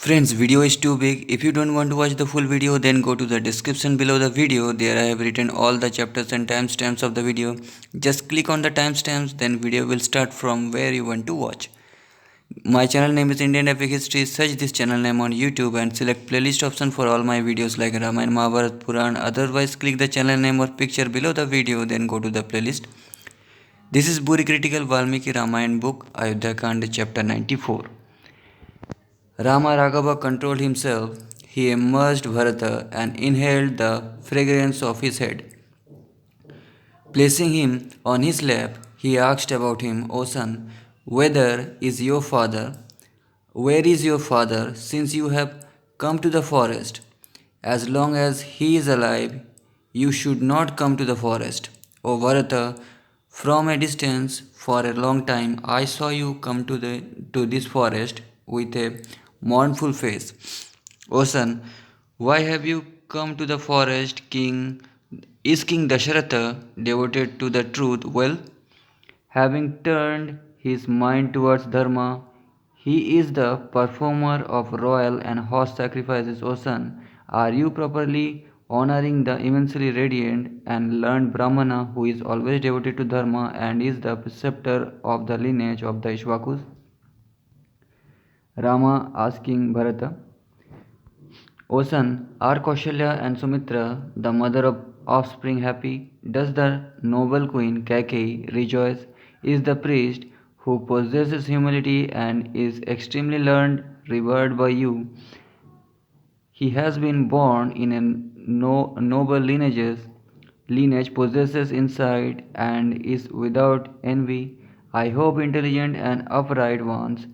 Friends, video is too big. If you don't want to watch the full video, then go to the description below the video. There I have written all the chapters and timestamps of the video. Just click on the timestamps, then video will start from where you want to watch. My channel name is Indian Epic History. Search this channel name on YouTube and select playlist option for all my videos like Ramayan, Bharat, Puran. Otherwise, click the channel name or picture below the video, then go to the playlist. This is Bori Critical Valmiki Ramayan book, Ayodhya Kand, chapter 94. Rama Raghava controlled himself. He immersed Bharata and inhaled the fragrance of his head. Placing him on his lap, he asked about him, O son, where is your father? Where is your father, since you have come to the forest? As long as he is alive, you should not come to the forest. O Bharata, from a distance, for a long time, I saw you come to this forest with a mournful face. O son, why have you come to the forest, King? Is King Dasharatha devoted to the truth? Well, having turned his mind towards Dharma, he is the performer of royal and horse sacrifices. O son, are you properly honoring the immensely radiant and learned Brahmana who is always devoted to Dharma and is the preceptor of the lineage of the Ishvakus? Rama asking Bharata, O son, are Kaushalya and Sumitra, the mother of offspring, happy? Does the noble queen Kaikaiye rejoice? Is the priest who possesses humility and is extremely learned revered by you? He has been born in a noble lineage, possesses insight, and is without envy. I hope intelligent and upright ones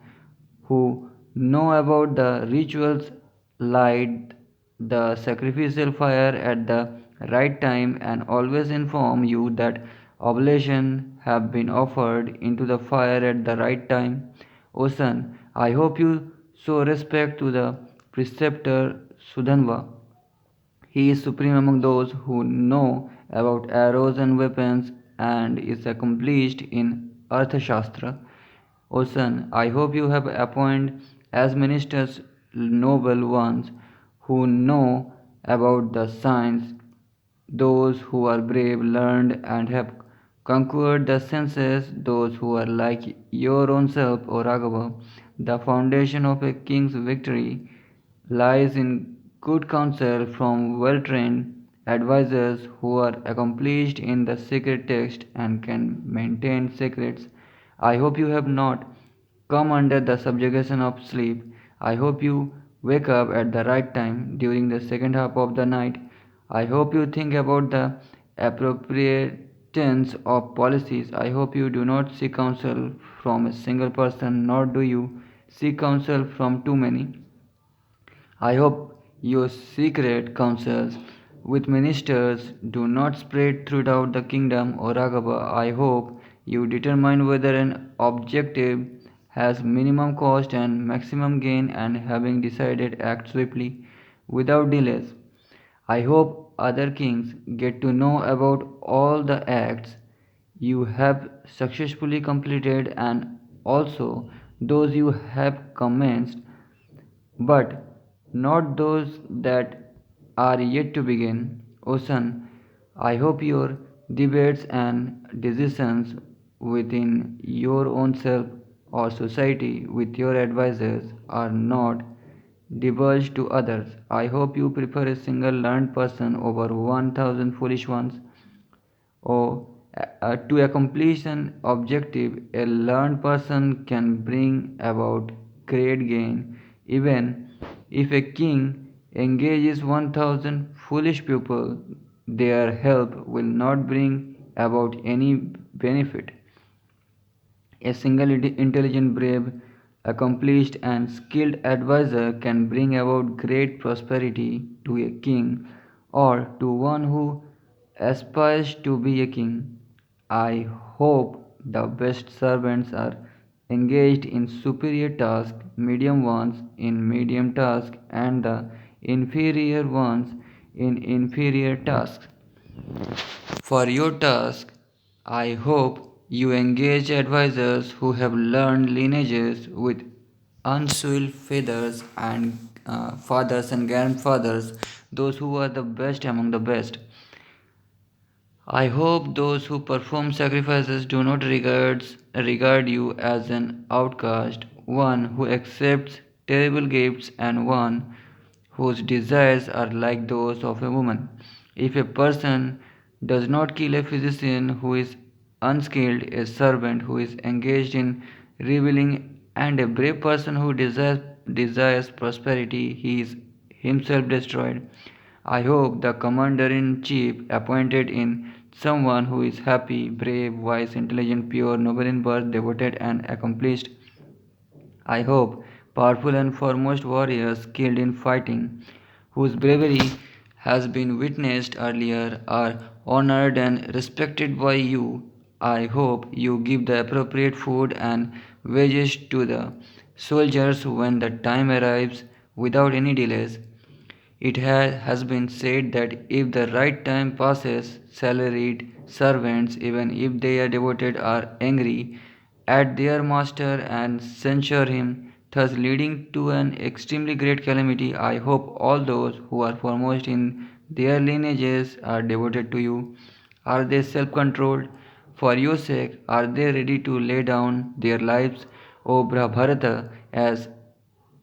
who know about the rituals light the sacrificial fire at the right time and always inform you that oblation have been offered into the fire at the right time. O son, I hope you show respect to the preceptor Sudhanva. He is supreme among those who know about arrows and weapons and is accomplished in Arthashastra. O son, I hope you have appointed as ministers noble ones who know about the science, those who are brave, learned, and have conquered the senses, those who are like your own self, O Raghava. The foundation of a king's victory lies in good counsel from well trained advisers who are accomplished in the sacred text and can maintain secrets. I hope you have not come under the subjugation of sleep. I hope you wake up at the right time during the second half of the night. I hope you think about the appropriateness of policies. I hope you do not seek counsel from a single person, nor do you seek counsel from too many. I hope your secret counsels with ministers do not spread throughout the kingdom, O Raghava. I hope you determine whether an objective has minimum cost and maximum gain, and having decided, act swiftly without delays. I hope other kings get to know about all the acts you have successfully completed and also those you have commenced, but not those that are yet to begin. O son, I hope your debates and decisions within your own self or society with your advisors are not divulged to others. I hope you prefer a single learned person over 1,000 foolish ones. Or to accomplish an objective, a learned person can bring about great gain. Even if a king engages 1,000 foolish people, their help will not bring about any benefit. A single intelligent, brave, accomplished, and skilled advisor can bring about great prosperity to a king or to one who aspires to be a king. I hope the best servants are engaged in superior tasks, medium ones in medium tasks, and the inferior ones in inferior tasks. For your task, I hope you engage advisors who have learned lineages with unsoiled feathers and fathers and grandfathers, those who are the best among the best. I hope those who perform sacrifices do not regard you as an outcast, one who accepts terrible gifts, and one whose desires are like those of a woman. If a person does not kill a physician who is unskilled, a servant who is engaged in reveling, and a brave person who desires prosperity, he is himself destroyed. I hope the commander in chief appointed in someone who is happy, brave, wise, intelligent, pure, noble in birth, devoted, and accomplished. I hope powerful and foremost warriors killed in fighting, whose bravery has been witnessed earlier, are honored and respected by you. I hope you give the appropriate food and wages to the soldiers when the time arrives without any delays. It has been said that if the right time passes, salaried servants, even if they are devoted, are angry at their master and censure him, thus leading to an extremely great calamity. I hope all those who are foremost in their lineages are devoted to you. Are they self controlled? For your sake, are they ready to lay down their lives, O Bharata, as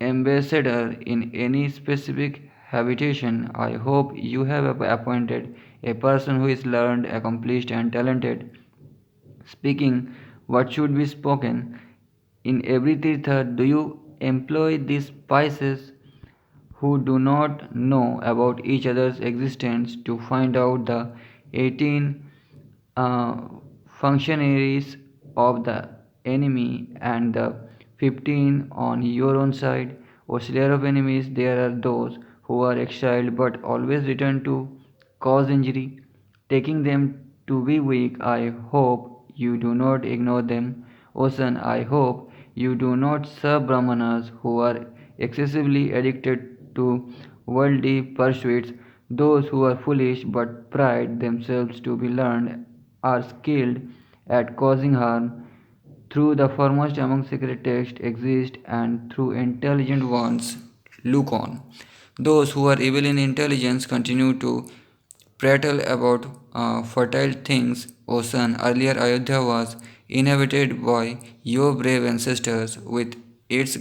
ambassador in any specific habitation? I hope you have appointed a person who is learned, accomplished, and talented, speaking what should be spoken. In every tirtha, do you employ these spices who do not know about each other's existence to find out the 18 uh, functionaries of the enemy and the 15 on your own side? O slayer of enemies, there are those who are exiled but always return to cause injury, taking them to be weak. I hope you do not ignore them. O son, I hope you do not serve Brahmanas who are excessively addicted to worldly pursuits, those who are foolish but pride themselves to be learned, are skilled at causing harm. Through the foremost among sacred texts exist, and through intelligent ones look on. Those who are evil in intelligence continue to prattle about fertile things. O son, earlier Ayodhya was inhabited by your brave ancestors with its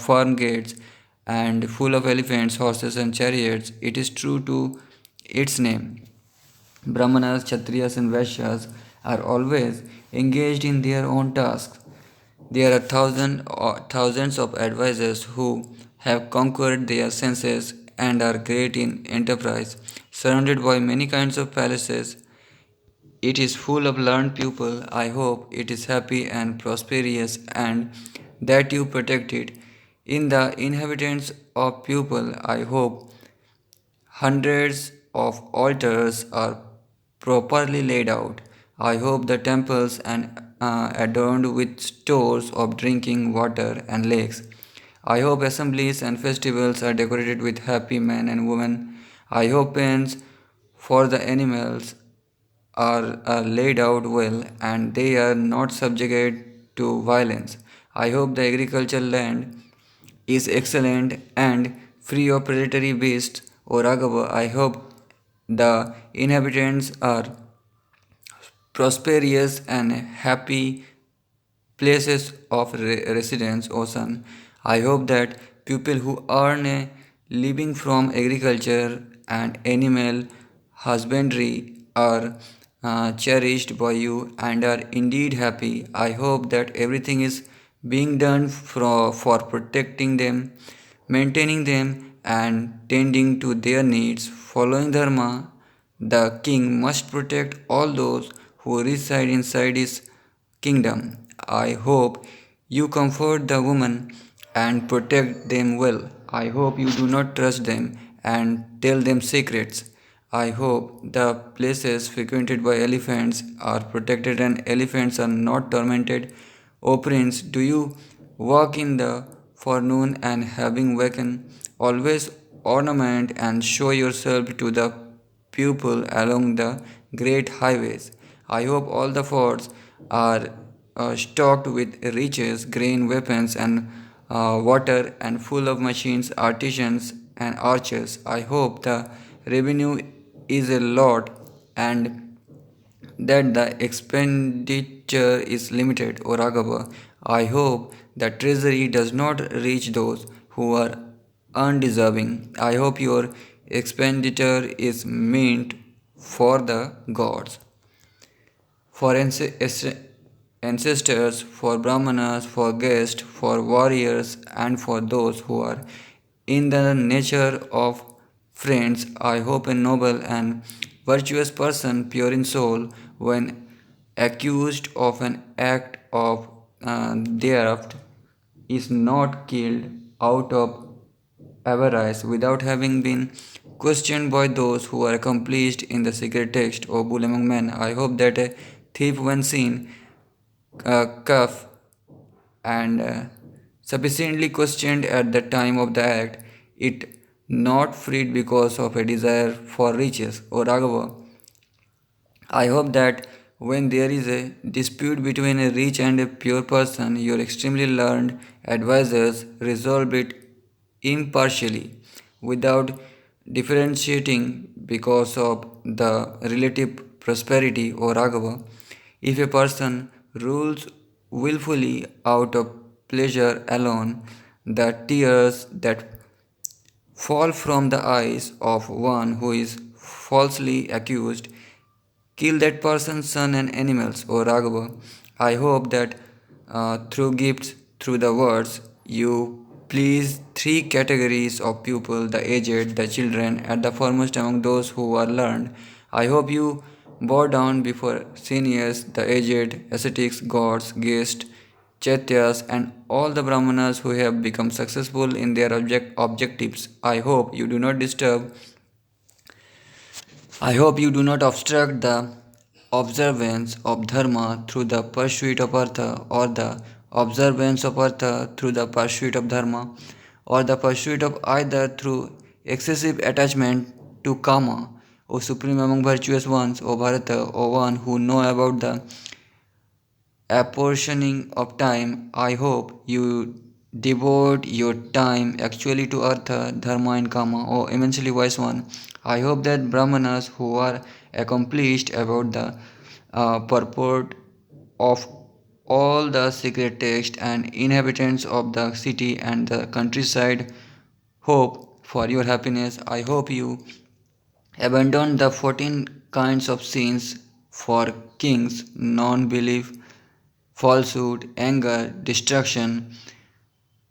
firm gates and full of elephants, horses, and chariots. It is true to its name. Brahmanas, Kshatriyas, and Vaishyas are always engaged in their own tasks. There are thousands of advisors who have conquered their senses and are great in enterprise. Surrounded by many kinds of palaces, it is full of learned people. I hope it is happy and prosperous and that you protect it. In the inhabitants of people, I hope hundreds of altars are properly laid out. I hope the temples are adorned with stores of drinking water and lakes. I hope assemblies and festivals are decorated with happy men and women. I hope pens for the animals are laid out well and they are not subjected to violence. I hope the agricultural land is excellent and free of predatory beasts. O Raghava, I hope the inhabitants are prosperous and happy places of residence, O son. I hope that people who earn a living from agriculture and animal husbandry are cherished by you and are indeed happy. I hope that everything is being done for protecting them, maintaining them, and tending to their needs. Following Dharma, the king must protect all those who reside inside his kingdom. I hope you comfort the woman and protect them well. I hope you do not trust them and tell them secrets. I hope the places frequented by elephants are protected and elephants are not tormented. O prince, do you walk in the forenoon and having wakened, always ornament and show yourself to the people along the great highways? I hope all the forts are stocked with riches, grain, weapons, and water and full of machines, artisans, and archers. I hope the revenue is a lot and that the expenditure is limited. O Raghava, I hope the treasury does not reach those who are undeserving. I hope your expenditure is meant for the gods, for ancestors, for brahmanas, for guests, for warriors, and for those who are in the nature of friends. I hope a noble and virtuous person, pure in soul, when accused of an act of theft, is not killed out of avarice without having been questioned by those who are accomplished in the secret text or bull among men. I hope that a thief, when seen, cuff and sufficiently questioned at the time of the act, it not freed because of a desire for riches. Or Raghava, I hope that when there is a dispute between a rich and a pure person, your extremely learned advisors resolve it impartially without differentiating because of the relative prosperity or Raghava. If a person rules willfully out of pleasure alone, the tears that fall from the eyes of one who is falsely accused kill that person's son and animals. O Raghava, I hope that through gifts, through the words, you please three categories of people: the aged, the children, and the foremost among those who are learned. I hope you bow down before seniors, the aged, ascetics, gods, guests, Chaityas, and all the Brahmanas who have become successful in their objectives. I hope you do not obstruct the observance of dharma through the pursuit of artha, or the observance of artha through the pursuit of dharma, or the pursuit of either through excessive attachment to kama. O supreme among virtuous ones, O Bharata, O one who know about the apportioning of time, I hope you devote your time actually to Artha, Dharma, and Kama, O immensely wise one. I hope that Brahmanas who are accomplished about the purport of all the secret text and inhabitants of the city and the countryside hope for your happiness. I hope you abandon the 14 kinds of sins for kings, non belief, falsehood, anger, distraction,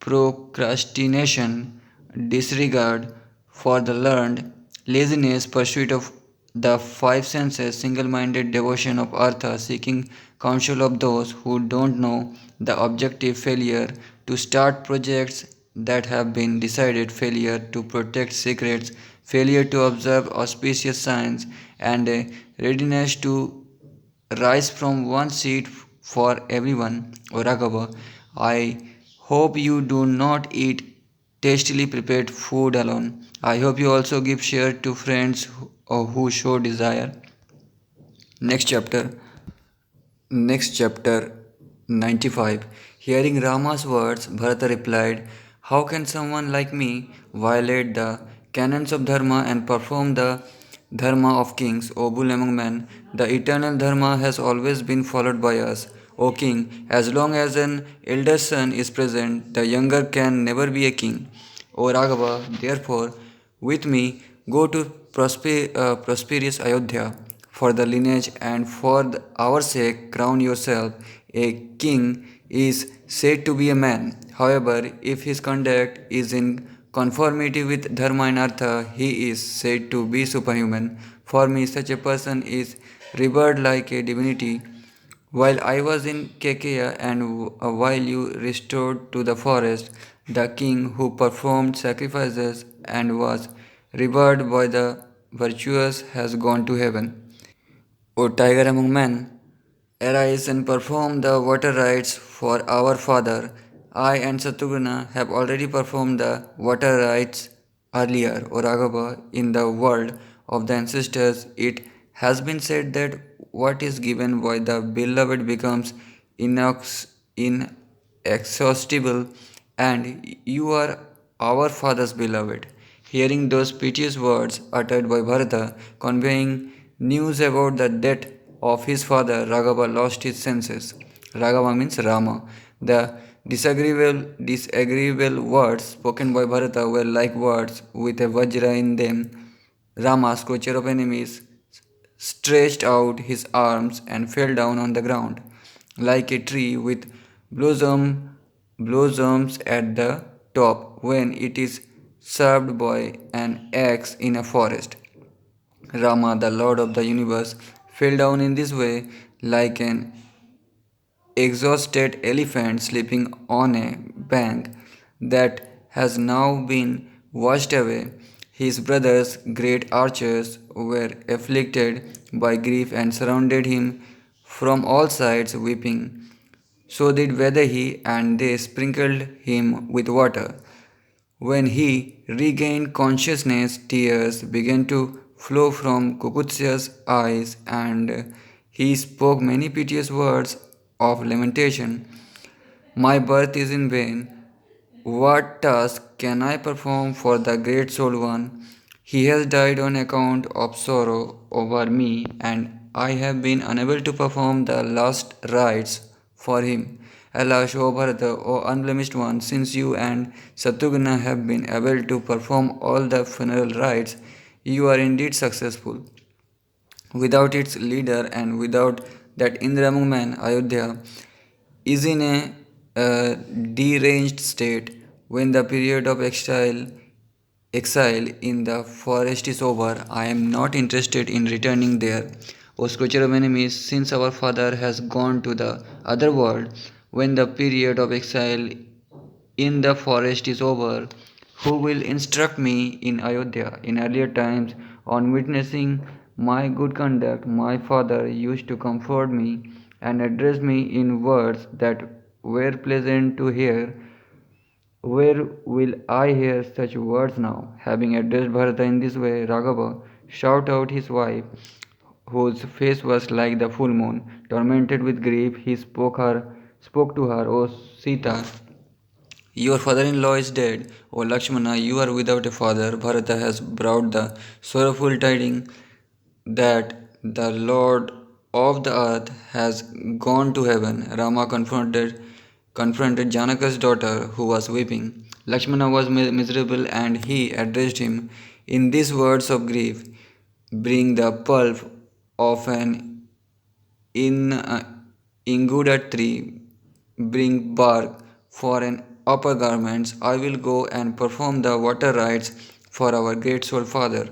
procrastination, disregard for the learned, laziness, pursuit of the five senses, single minded devotion of artha, seeking counsel of those who don't know the objective, failure to start projects that have been decided, failure to protect secrets, failure to observe auspicious signs, and a readiness to rise from one seat for everyone. O Raghava, I hope you do not eat tastily prepared food alone. I hope you also give share to friends who show desire. Next chapter. Next chapter 95. Hearing Rama's words, Bharata replied, how can someone like me violate the canons of Dharma and perform the Dharma of kings, O bull among men? The eternal Dharma has always been followed by us. O king, as long as an elder son is present, the younger can never be a king. O Raghava, therefore, with me, go to prosperous Ayodhya. For the lineage and for our sake, crown yourself. A king is said to be a man. However, if his conduct is in conformity with dharma and artha, he is said to be superhuman. For me, such a person is revered like a divinity. While I was in Kekeya and while you restored to the forest, the king who performed sacrifices and was revered by the virtuous has gone to heaven. O tiger among men, arise and perform the water rites for our father. I and Satrughna have already performed the water rites earlier. O Raghava, in the world of the ancestors, it has been said that what is given by the beloved becomes inexhaustible, and you are our father's beloved. Hearing those piteous words uttered by Bharata, conveying news about the death of his father, Raghava lost his senses. Raghava means Rama. The disagreeable words spoken by Bharata were like words with a vajra in them. Rama, scorcher of enemies, stretched out his arms and fell down on the ground, like a tree with blossom, blossoms at the top when it is served by an axe in a forest. Rama, the Lord of the universe, fell down in this way like an exhausted elephant sleeping on a bank that has now been washed away. His brothers, great archers, were afflicted by grief and surrounded him from all sides, weeping. So did Vedahi, and they sprinkled him with water. When he regained consciousness, tears began to flow from Kukutsa's eyes, and he spoke many piteous words of lamentation. My birth is in vain. What task can I perform for the great soul one? He has died on account of sorrow over me, and I have been unable to perform the last rites for him. Alas, O Bharata, O unblemished one, since you and Satrughna have been able to perform all the funeral rites, you are indeed successful. Without its leader and without that Indramung man, Ayodhya is in a deranged state. When the period of exile in the forest is over, I am not interested in returning there. O scorcher of enemies, since our father has gone to the other world, when the period of exile in the forest is over, who will instruct me in Ayodhya? In earlier times, on witnessing my good conduct, my father used to comfort me and address me in words that were pleasant to hear. Where will I hear such words now? Having addressed Bharata in this way, Raghava shouted out his wife, whose face was like the full moon. Tormented with grief, he spoke to her, O Sita, your father-in-law is dead. O Lakshmana, you are without a father. Bharata has brought the sorrowful tidings that the Lord of the earth has gone to heaven. Rama confronted Janaka's daughter, who was weeping. Lakshmana was miserable, and he addressed him in these words of grief: bring the pulp of an in ingudad tree, bring bark for an upper garments. I will go and perform the water rites for our great soul father.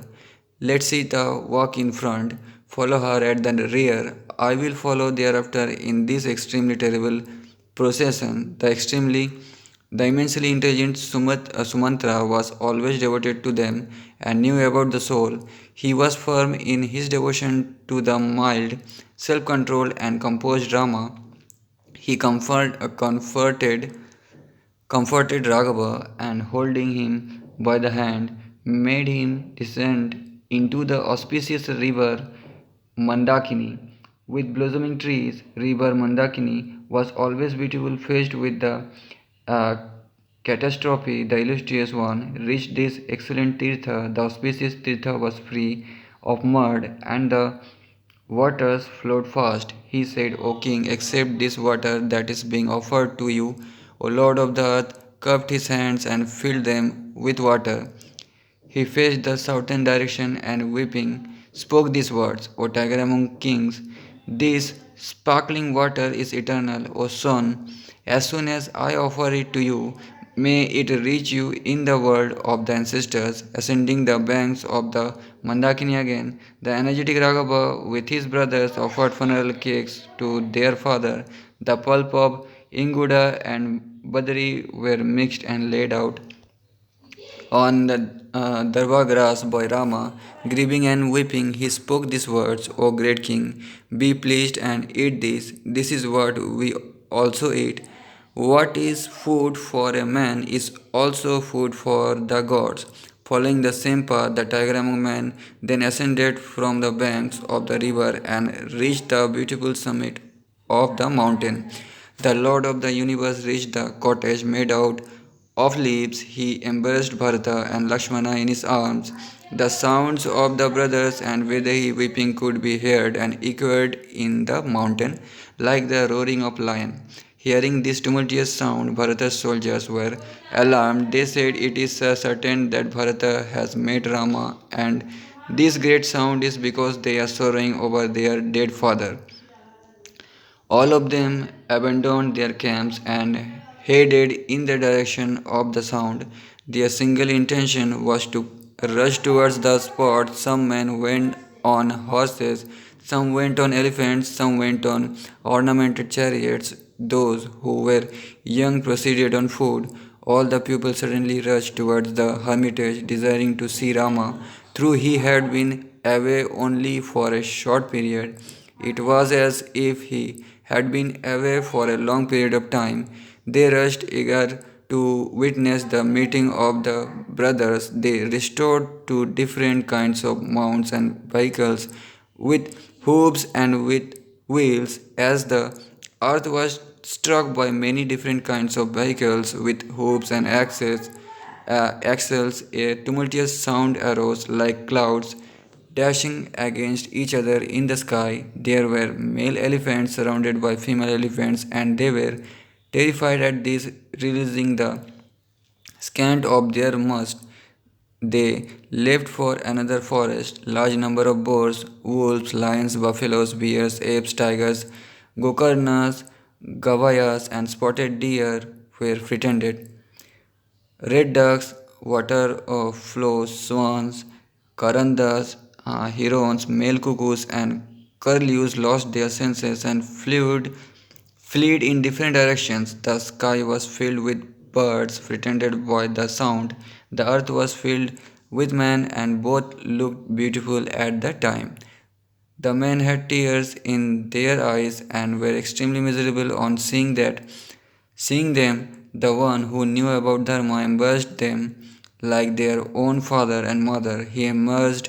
Let Sita walk in front, follow her at the rear. I will follow thereafter in this extremely terrible procession. The immensely intelligent Sumantra was always devoted to them and knew about the soul. He was firm in his devotion to the mild, self-controlled and composed Rama. He comforted Raghava, and holding him by the hand, made him descend into the auspicious river Mandakini. With blossoming trees, river Mandakini was always beautiful, faced with the uh, catastrophe. The illustrious one reached this excellent Tirtha. The auspicious Tirtha was free of mud, and the waters flowed fast. He said, O king, accept this water that is being offered to you. O Lord of the earth cupped his hands and filled them with water. He faced the southern direction and weeping spoke these words, O tiger among kings, this sparkling water is eternal, O son. As soon as I offer it to you, may it reach you in the world of the ancestors. Ascending the banks of the Mandakini again, the energetic Raghava with his brothers offered funeral cakes to their father. The pulp of Inguda and Badri were mixed and laid out on the Darva grass by Rama, grieving and weeping, he spoke these words, O great king, be pleased and eat this. This is what we also eat. What is food for a man is also food for the gods. Following the same path, the tiger among men then ascended from the banks of the river and reached the beautiful summit of the mountain. The Lord of the universe reached the cottage made out of leaves, he embraced Bharata and Lakshmana in his arms. The sounds of the brothers and Vedahi weeping could be heard and echoed in the mountain like the roaring of lion. Hearing this tumultuous sound, Bharata's soldiers were alarmed. They said, "It is certain that Bharata has met Rama, and this great sound is because they are sorrowing over their dead father." All of them abandoned their camps and headed in the direction of the sound. Their single intention was to rush towards the spot. Some men went on horses, some went on elephants, some went on ornamented chariots. Those who were young proceeded on foot. All the people suddenly rushed towards the hermitage, desiring to see Rama, though he had been away only for a short period. It was as if he had been away for a long period of time. They rushed eager to witness the meeting of the brothers. They restored to different kinds of mounts and vehicles with hooves and with wheels, as the earth was struck by many different kinds of vehicles with hooves and axles. A tumultuous sound arose like clouds dashing against each other in the sky. There were male elephants surrounded by female elephants, and they were terrified at this, releasing the scant of their musk. They left for another forest. Large number of boars, wolves, lions, buffaloes, bears, apes, tigers, gokarnas, gavayas, and spotted deer were frightened. Red ducks, water flows, swans, karandas, herons, male cuckoos, and curlews lost their senses and fled in different directions. The sky was filled with birds frightened by the sound. The earth was filled with men, and both looked beautiful at the time. The men had tears in their eyes and were extremely miserable on seeing them. The one who knew about Dharma embraced them like their own father and mother. He emerged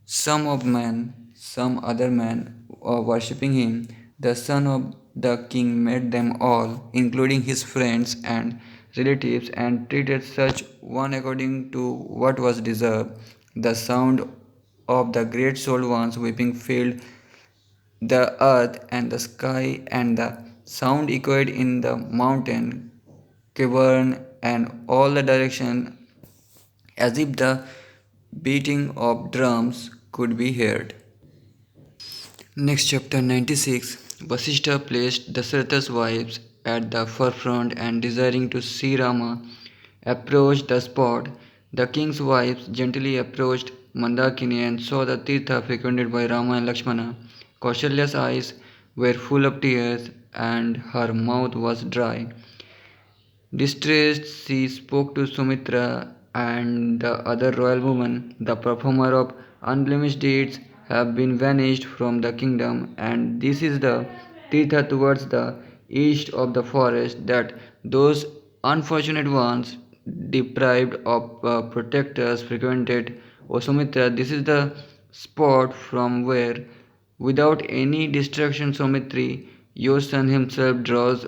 some other men worshipping him. The son of the king met them all, including his friends and relatives, and treated such one according to what was deserved. The sound of the great souled ones weeping filled the earth and the sky, and the sound echoed in the mountain, cavern, and all the direction, as if the beating of drums could be heard. Next, chapter 96. Vasishtha placed Dasharatha's wives at the forefront and, desiring to see Rama, approached the spot. The king's wives gently approached Mandakini and saw the Tirtha frequented by Rama and Lakshmana. Kaushalya's eyes were full of tears and her mouth was dry. Distressed, she spoke to Sumitra and the other royal woman. The performer of unblemished deeds have been vanished from the kingdom, and this is the Tirtha towards the east of the forest that those unfortunate ones deprived of protectors frequented. O Sumitra, this is the spot from where, without any distraction, Sumitri, your son himself draws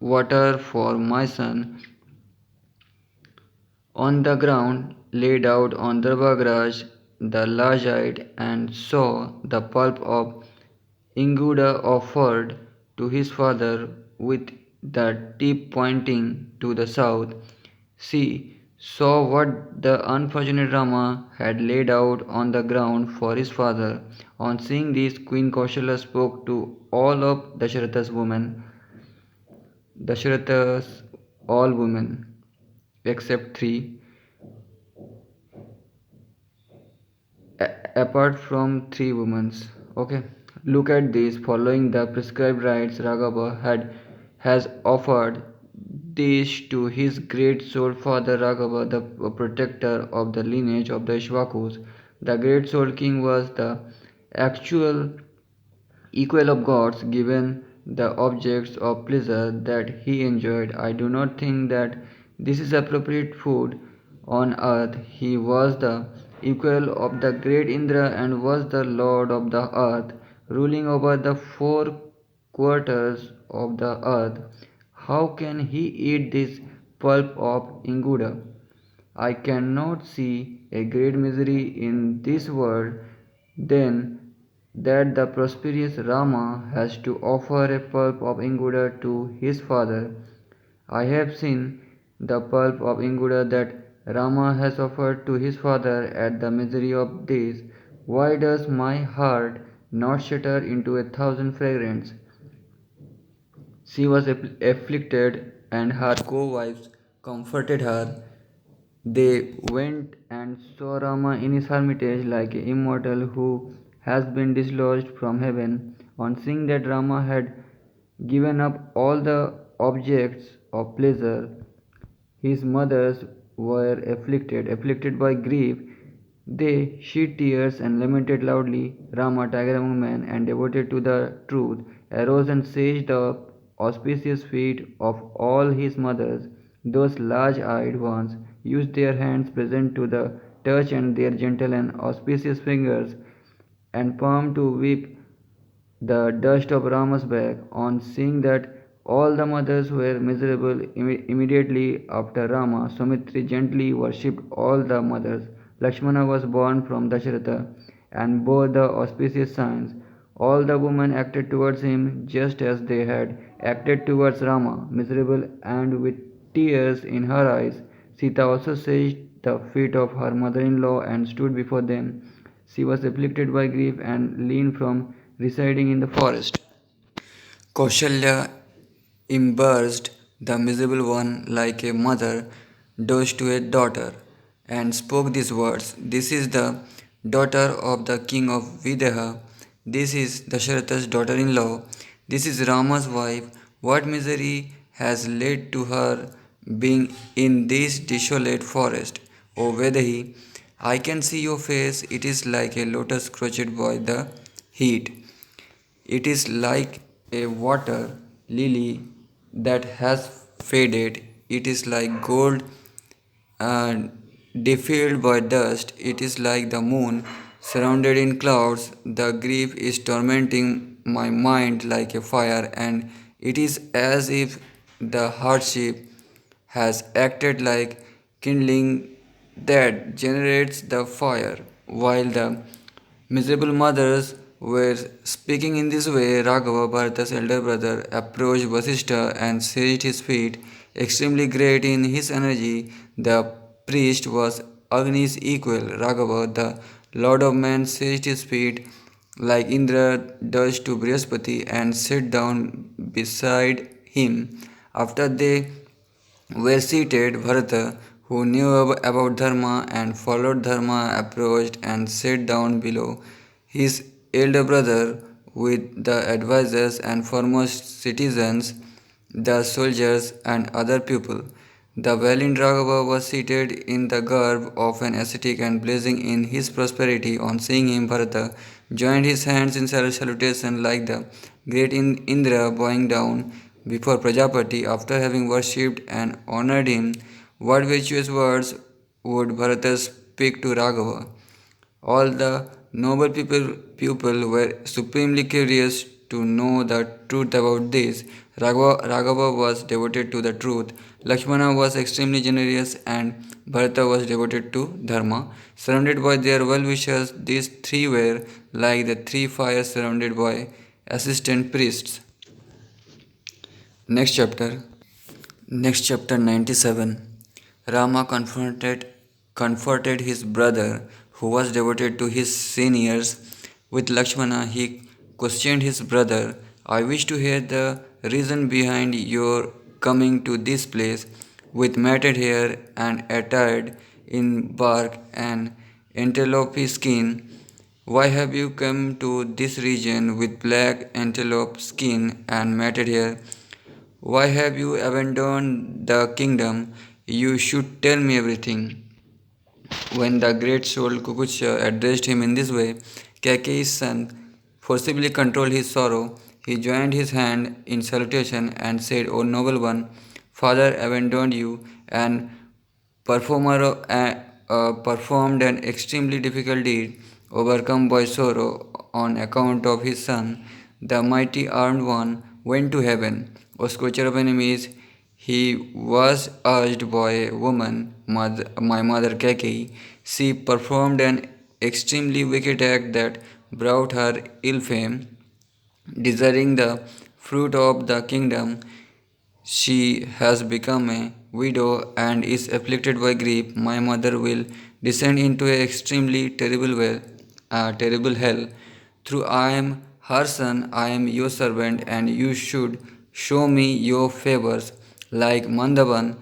water for my son. On the ground, laid out on Darbhagraj, the Lajite, and saw the pulp of Inguda offered to his father with the tip pointing to the south. She saw what the unfortunate Rama had laid out on the ground for his father. On seeing this, Queen Kaushalya spoke to all of Dasharatha's all women, except three. Apart from three women. Okay. Look at this. Following the prescribed rites, Raghava has offered this to his great soul father Raghava, the protector of the lineage of the Ishvakus. The great soul king was the actual equal of gods, given the objects of pleasure that he enjoyed. I do not think that this is appropriate food on earth. He was the equal of the great Indra and was the lord of the earth, ruling over the four quarters of the earth. How can he eat this pulp of Inguda. I cannot see a great misery in this world than that the prosperous Rama has to offer a pulp of Inguda to his father. I have seen the pulp of Inguda that Rama has offered to his father at the misery of this. Why does my heart not shatter into a thousand fragments? She was afflicted, and her co-wives comforted her. They went and saw Rama in his hermitage like an immortal who has been dislodged from heaven. On seeing that Rama had given up all the objects of pleasure, his mothers were afflicted by grief. They shed tears and lamented loudly. Rama, tiger among men and devoted to the truth, arose and seized the auspicious feet of all his mothers. Those large-eyed ones used their hands present to the touch and their gentle and auspicious fingers and palm to weep the dust of Rama's back. On seeing that all the mothers were miserable immediately after Rama, Sumitri gently worshipped all the mothers. Lakshmana was born from Dasharatha and bore the auspicious signs. All the women acted towards him just as they had acted towards Rama, miserable and with tears in her eyes. Sita also seized the feet of her mother-in-law and stood before them. She was afflicted by grief and leaned from residing in the forest. Kaushalya embraced the miserable one like a mother does to a daughter and spoke these words. This is the daughter of the king of Videha. This is Dasharatha's daughter in law. This is Rama's wife. What misery has led to her being in this desolate forest? O Vedahi, I can see your face. It is like a lotus scorched by the heat. It is like a water lily that has faded. It is like gold defiled by dust. It is like the moon surrounded in clouds. The grief is tormenting my mind like a fire, and it is as if the hardship has acted like kindling that generates the fire. While the miserable mothers were speaking in this way, Raghava, Bharata's elder brother, approached Vasishtha and seized his feet. Extremely great in his energy, the priest was Agni's equal. Raghava, the lord of men, seized his feet like Indra does to Brihaspati and sat down beside him. After they were seated, Bharata, who knew about Dharma and followed Dharma, approached and sat down below his elder brother with the advisers and foremost citizens, the soldiers, and other people. The valiant Raghava was seated in the garb of an ascetic and blazing in his prosperity. On seeing him, Bharata joined his hands in salutation like the great Indra bowing down before Prajapati after having worshipped and honored him. What virtuous words would Bharata speak to Raghava? All the noble people were supremely curious to know the truth about this. Raghava was devoted to the truth, Lakshmana was extremely generous, and Bharata was devoted to Dharma. Surrounded by their well wishers, these three were like the three fires surrounded by assistant priests. Next chapter. Next chapter 97. Rama comforted his brother who was devoted to his seniors. With Lakshmana he questioned his brother. I wish to hear the reason behind your coming to this place with matted hair and attired in bark and antelope skin. Why have you come to this region with black antelope skin and matted hair? Why have you abandoned the kingdom? You should tell me everything. When the great souled Kukucha addressed him in this way, Kaikeyi's son forcibly controlled his sorrow. He joined his hand in salutation and said, O noble one, father abandoned you and performed an extremely difficult deed, overcome by sorrow on account of his son. The mighty armed one went to heaven. O scorcher of enemies, He was urged by a woman, my mother Kaikaiye. She performed an extremely wicked act that brought her ill fame. Desiring the fruit of the kingdom, she has become a widow and is afflicted by grief. My mother will descend into a extremely terrible hell. Through I am her son, I am your servant, and you should show me your favors. Like Mandavan,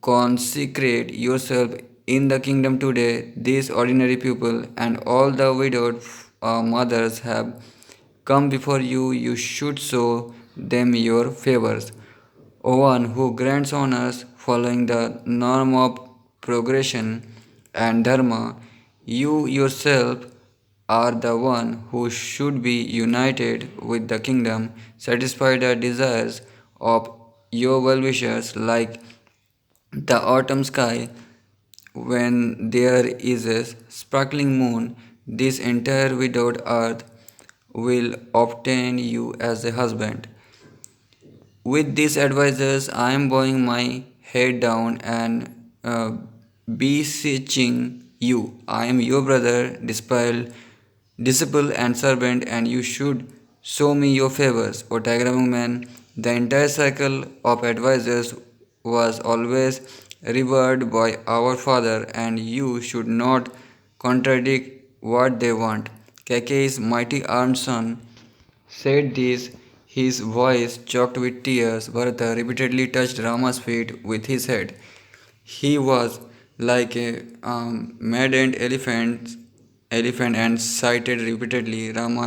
consecrate yourself in the kingdom today. These ordinary people and all the widowed mothers have come before you. You should show them your favors. O one who grants honors following the norm of progression and dharma, you yourself are the one who should be united with the kingdom, satisfy the desires of your well-wishers like the autumn sky when there is a sparkling moon. This entire widowed earth will obtain you as a husband. With these advices, I am bowing my head down and beseeching you. I am your brother, disciple, and servant, and you should show me your favors. O diagramming man, the entire cycle of advisors was always revered by our father, and you should not contradict what they want. Kaikeyi's mighty armed son said this, his voice choked with tears. Bharata repeatedly touched Rama's feet with his head. He was like a maddened elephant and cited repeatedly. Rama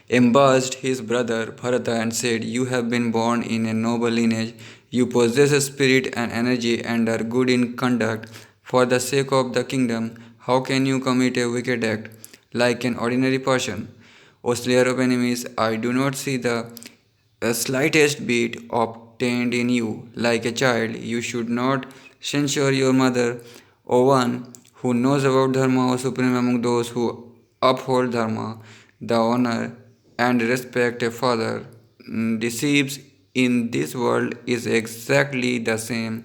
embraced his brother Bharata and said, "You have been born in a noble lineage. You possess a spirit and energy and are good in conduct. For the sake of the kingdom, how can you commit a wicked act like an ordinary person? O slayer of enemies, I do not see the slightest bit obtained in you. Like a child, you should not censure your mother. O one who knows about Dharma, O supreme among those who uphold Dharma, the honor and respect a father receives in this world is exactly the same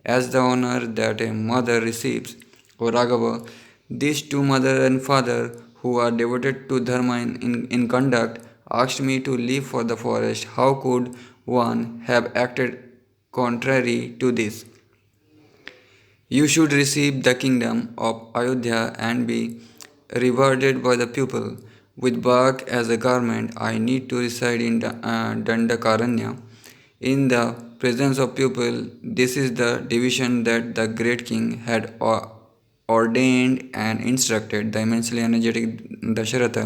as the honor that a mother receives. O Raghava, these two mother and father who are devoted to Dharma in conduct asked me to leave for the forest. How could one have acted contrary to this? You should receive the kingdom of Ayodhya and be rewarded by the people. With bark as a garment, I need to reside in Dandakaranya. In the presence of people, this is the division that the great king had ordained and instructed. The immensely energetic Dasharatha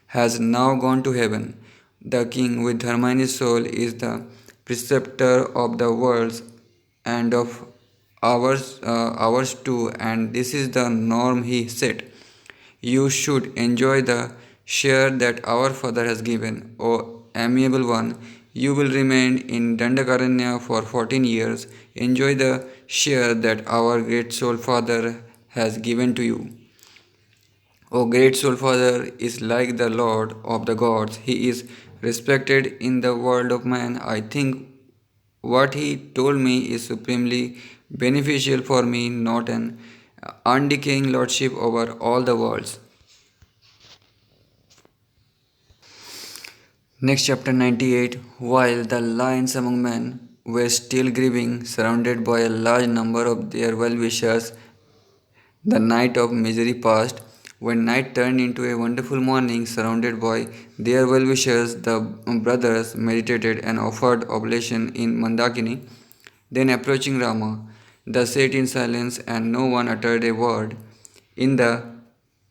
has now gone to heaven. The king with Dharma in his soul is the preceptor of the worlds and of ours too, and this is the norm he set. You should enjoy the share that our Father has given. O amiable one, you will remain in Dandakaranya for 14 years. Enjoy the share that our great soul Father has given to you. O great soul Father is like the Lord of the gods. He is respected in the world of man. I think what he told me is supremely beneficial for me, not an undecaying lordship over all the worlds. Next, chapter 98. While the lions among men were still grieving, surrounded by a large number of their well wishers, the night of misery passed. When night turned into a wonderful morning, surrounded by their well wishers, the brothers meditated and offered oblation in Mandakini. Then, approaching Rama, they sat in silence and no one uttered a word. In the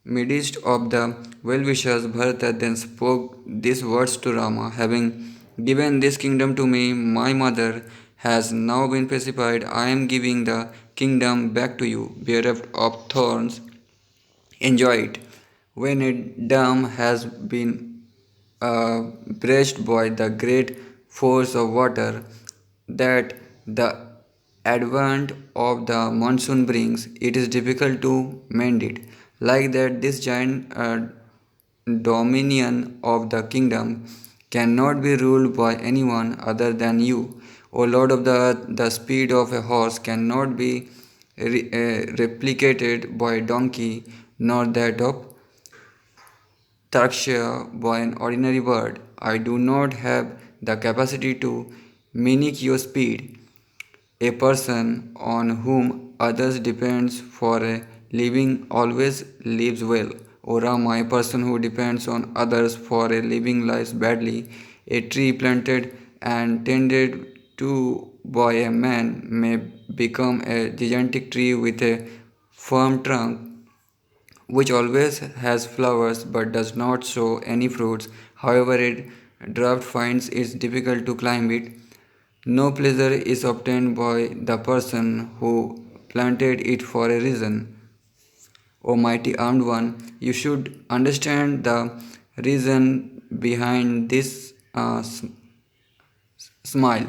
midst of the well wishers, Bharata then spoke these words to Rama: "Having given this kingdom to me, my mother has now been pacified. I am giving the kingdom back to you, bereft of thorns. Enjoy it. When a dam has been breached by the great force of water that the advent of the monsoon brings, it is difficult to mend it. Like that, this giant dominion of the kingdom cannot be ruled by anyone other than you. O Lord of the earth, the speed of a horse cannot be replicated by a donkey, nor that of Taksha by an ordinary bird. I do not have the capacity to mimic your speed. A person on whom others depends for a living always lives well. O Rama, a person who depends on others for a living lives badly. A tree planted and tended to by a man may become a gigantic tree with a firm trunk which always has flowers but does not show any fruits. However, a drought finds it difficult to climb it. No pleasure is obtained by the person who planted it for a reason. O mighty armed one, you should understand the reason behind this smile.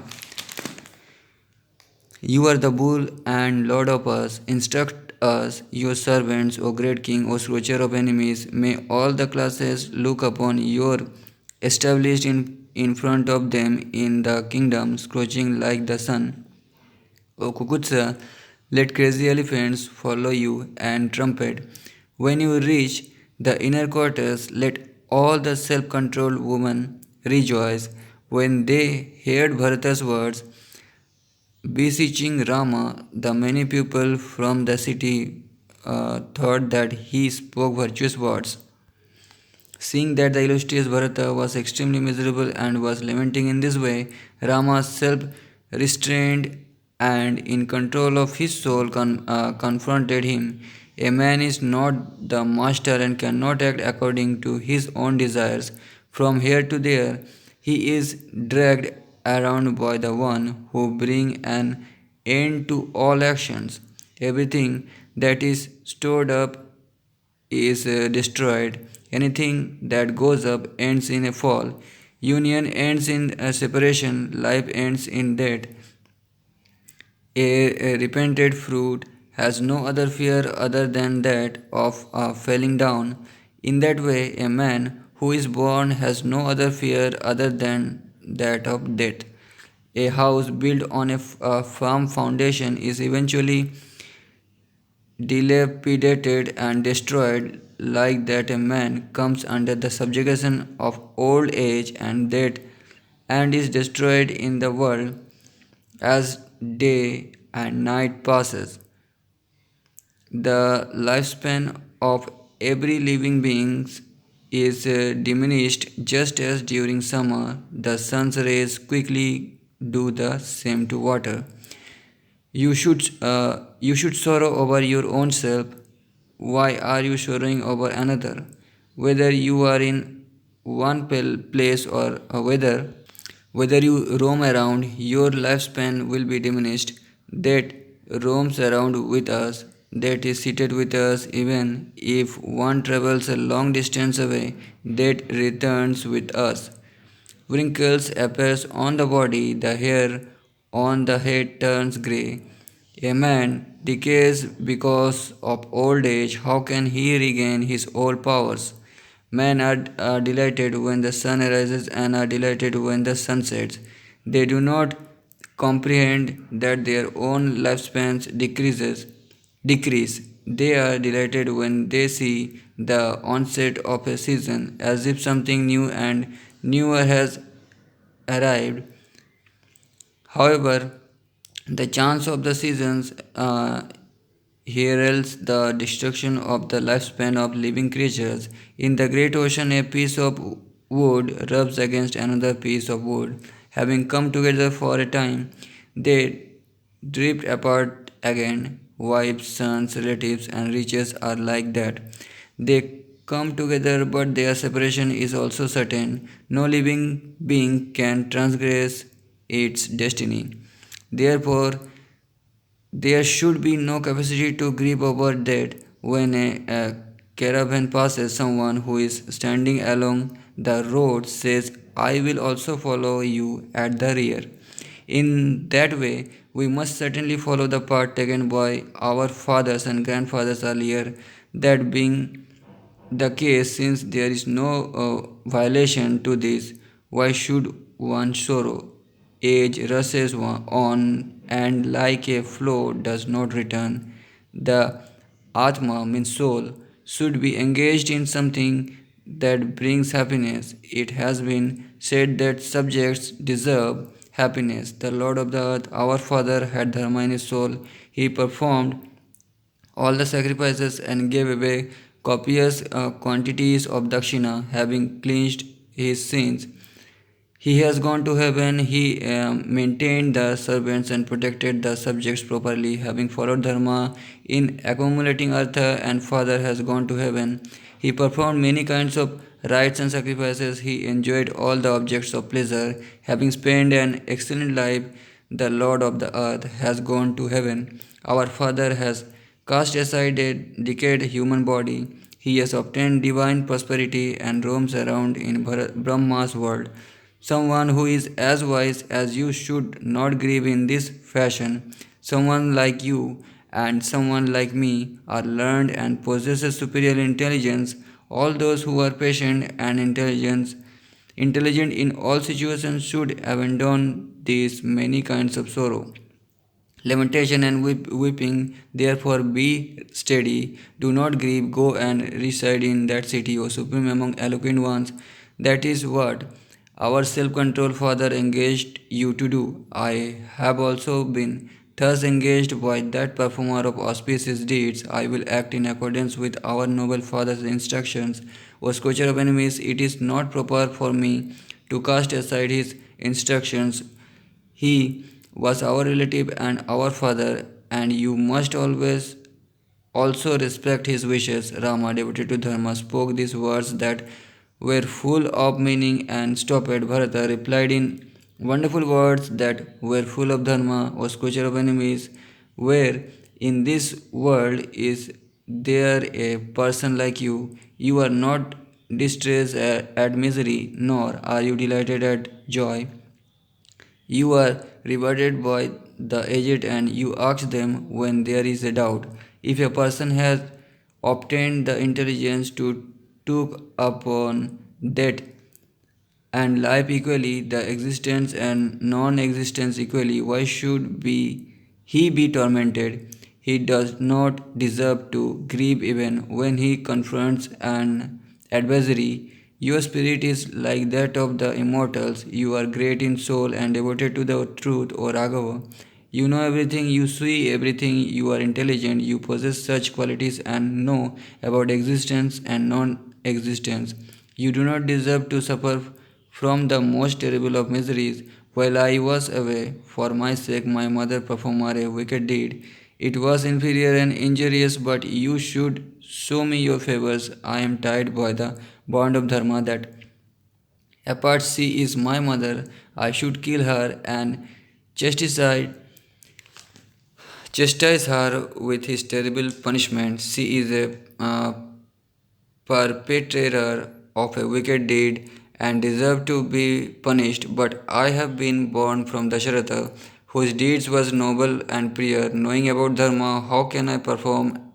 You are the bull and lord of us. Instruct us, your servants, O great king, O scourger of enemies. May all the classes look upon your established in front of them in the kingdom, scorching like the sun. O Kukutsa, let crazy elephants follow you and trumpet. When you reach the inner quarters, let all the self controlled women rejoice. When they heard Bharata's words, beseeching Rama, the many people from the city thought that he spoke virtuous words. Seeing that the illustrious Bharata was extremely miserable and was lamenting in this way, Rama, self restrained and in control of his soul, confronted him. A man is not the master and cannot act according to his own desires. From here to there, he is dragged around by the one who brings an end to all actions. Everything that is stored up is destroyed. Anything that goes up ends in a fall. Union ends in a separation. Life ends in death. A repented fruit has no other fear other than that of falling down. In that way, a man who is born has no other fear other than that of death. A house built on a firm foundation is eventually dilapidated and destroyed, like that a man comes under the subjugation of old age and death and is destroyed in the world as day and night passes. The lifespan of every living being is diminished just as during summer the sun's rays quickly do the same to water. You should sorrow over your own self. Why are you sorrowing over another? Whether you are in one place or whether you roam around, your lifespan will be diminished. That roams around with us, that is seated with us, even if one travels a long distance away, that returns with us. Wrinkles appears on the body, the hair on the head turns grey. A man decays because of old age. How can he regain his old powers? Men are delighted when the sun arises and are delighted when the sun sets. They do not comprehend that their own lifespans decrease. They are delighted when they see the onset of a season, as if something new and newer has arrived. However, the chance of the seasons heralds the destruction of the lifespan of living creatures. In the great ocean, a piece of wood rubs against another piece of wood. Having come together for a time, they drift apart again. Wives, sons, relatives, and riches are like that. They come together, but their separation is also certain. No living being can transgress its destiny. Therefore, there should be no capacity to grieve over that when a caravan passes. Someone who is standing along the road says, I will also follow you at the rear. In that way, we must certainly follow the path taken by our fathers and grandfathers earlier, that being the case, since there is no violation to this, Why should one sorrow? Age rushes on, and like a flow does not return. The Atma means soul should be engaged in something that brings happiness. It has been said that subjects deserve happiness. The Lord of the earth, our Father, had dharma in his soul. He performed all the sacrifices and gave away copious quantities of dakshina, having cleansed his sins. He has gone to heaven. He maintained the servants and protected the subjects properly, having followed dharma in accumulating artha, and Father has gone to heaven. He performed many kinds of rites and sacrifices. He enjoyed all the objects of pleasure, having spent an excellent life. The Lord of the earth has gone to heaven. Our Father has cast aside a decayed human body. He has obtained divine prosperity and roams around in Brahma's world. Someone who is as wise as you should not grieve in this fashion. Someone like you and someone like me are learned and possesses superior intelligence. All those who are patient and intelligent in all situations should abandon these many kinds of sorrow. Lamentation and weeping, therefore be steady, do not grieve, go and reside in that city, O supreme among eloquent ones. That is what our self control Father engaged you to do. I have also been thus engaged by that performer of auspicious deeds. I will act in accordance with our noble Father's instructions. O scorcher of enemies, it is not proper for me to cast aside his instructions. He was our relative and our father, and you must always also respect his wishes. Rama, devoted to Dharma, spoke these words that were full of meaning and stopped. Bharata replied in wonderful words that were full of Dharma, O scorcher of enemies. Where in this world is there a person like you? You are not distressed at misery, nor are you delighted at joy. You are rewarded by the aged and you ask them when there is a doubt. If a person has obtained the intelligence to took upon death and life equally, the existence and non-existence equally, why should he be tormented? He does not deserve to grieve even when he confronts an adversary. Your spirit is like that of the immortals. You are great in soul and devoted to the truth, O Raghava. You know everything, you see everything, you are intelligent, you possess such qualities and know about existence and non existence. You do not deserve to suffer from the most terrible of miseries. While I was away, for my sake, my mother performed a wicked deed. It was inferior and injurious, but you should show me your favors. I am tied by the bond of dharma that apart she is my mother. I should kill her and chastise chastise her with his terrible punishment. She is a perpetrator of a wicked deed and deserve to be punished, but I have been born from Dasharatha, whose deeds was noble and pure. Knowing about dharma, how can I perform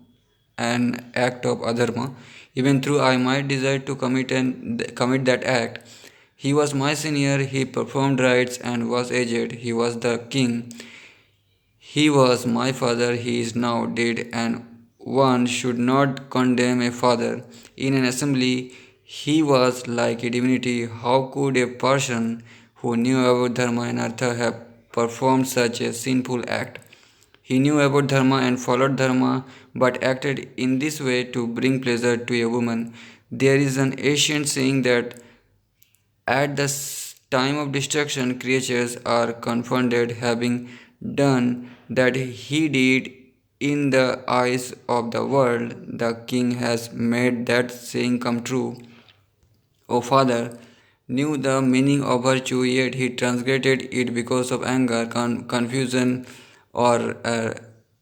an act of adharma? Even though I might desire to commit that act. He was my senior, he performed rites and was aged, he was the king. He was my father, he is now dead, and one should not condemn a father. In an assembly, he was like a divinity. How could a person who knew about Dharma and Artha have performed such a sinful act? He knew about Dharma and followed Dharma, but acted in this way to bring pleasure to a woman. There is an ancient saying that at the time of destruction, creatures are confounded, having done that he did in the eyes of the world. The king has made that saying come true. O father, knew the meaning of virtue, yet he transgressed it because of anger, confusion, or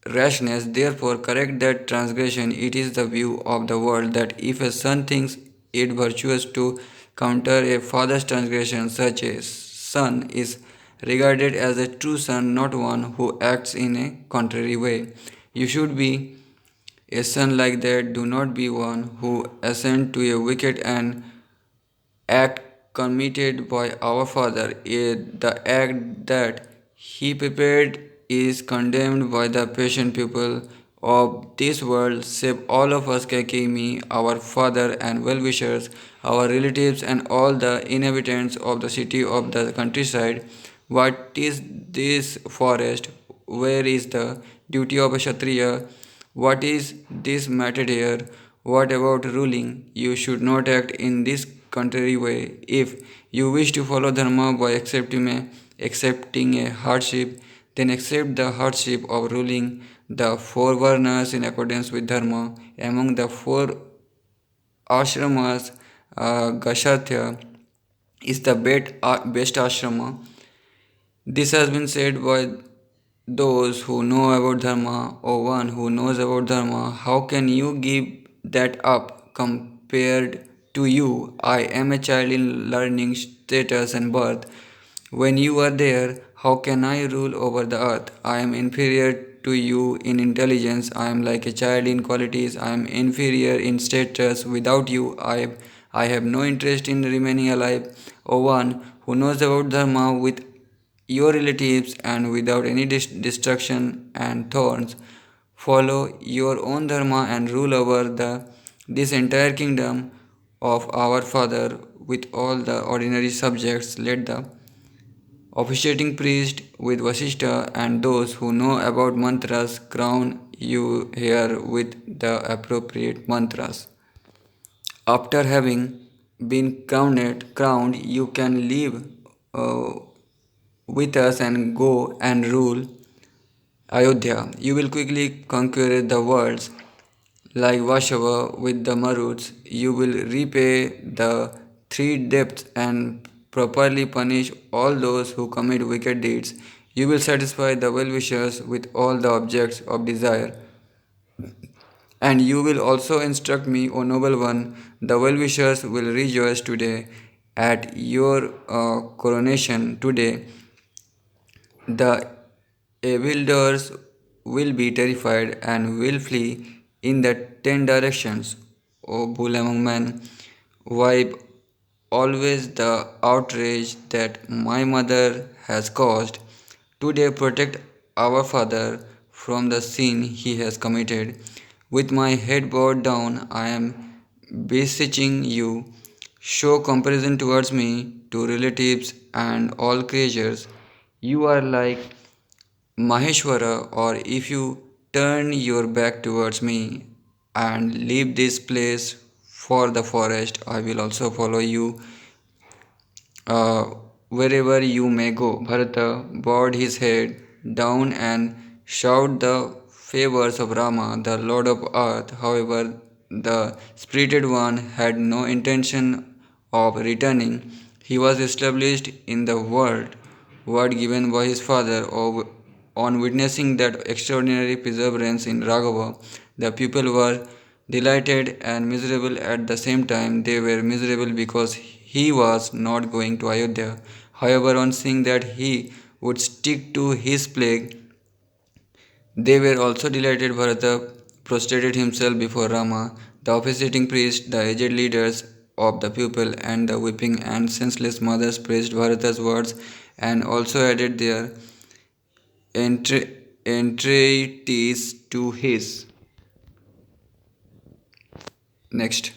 rashness. Therefore, correct that transgression. It is the view of the world that if a son thinks it virtuous to counter a father's transgression, such a son is regarded as a true son, not one who acts in a contrary way. You should be a son like that. Do not be one who assent to a wicked and act committed by our Father, the act that He prepared is condemned by the patient people of this world, save all of us, Kaikaiye, our father and well-wishers, our relatives and all the inhabitants of the city of the countryside. What is this forest? Where is the duty of a Kshatriya? What is this matter here? What about ruling? You should not act in this contrary way. If you wish to follow Dharma by accepting a hardship, then accept the hardship of ruling the four varnas in accordance with Dharma. Among the four ashramas, Gashathya is the best ashrama. This has been said by those who know about Dharma, or one who knows about Dharma. How can you give that up compared to you? I am a child in learning, status, and birth. When you are there, how can I rule over the earth? I am inferior to you in intelligence. I am like a child in qualities. I am inferior in status. Without you, I have no interest in remaining alive. O one who knows about Dharma with your relatives and without any destruction and thorns, follow your own Dharma and rule over this entire kingdom of our Father with all the ordinary subjects. Let the officiating priest with Vasishtha and those who know about mantras crown you here with the appropriate mantras. After having been crowned, you can leave uh, with us and go and rule Ayodhya. You will quickly conquer the worlds like Vashava with the Maruts. You will repay the three debts and properly punish all those who commit wicked deeds. You will satisfy the well-wishers with all the objects of desire. And you will also instruct me, O noble one, the well-wishers will rejoice today at your coronation today. The evildoers will be terrified and will flee in the 10 directions. O bull among men, wipe always the outrage that my mother has caused. Today protect our father from the sin he has committed. With my head bowed down, I am beseeching you. Show comparison towards me, to relatives and all creatures. You are like Maheshwara, or if you turn your back towards me and leave this place for the forest, I will also follow you uh, wherever you may go. Bharata bowed his head down and shouted the favors of Rama, the Lord of Earth. However, the spirited one had no intention of returning. He was established in the word given by his father. On witnessing that extraordinary perseverance in Raghava, the people were delighted and miserable at the same time. They were miserable because he was not going to Ayodhya. However, on seeing that he would stick to his plague, they were also delighted. Bharata prostrated himself before Rama. The officiating priest, the aged leaders of the people, and the weeping and senseless mothers praised Bharata's words and also added their entreaties to his. Next.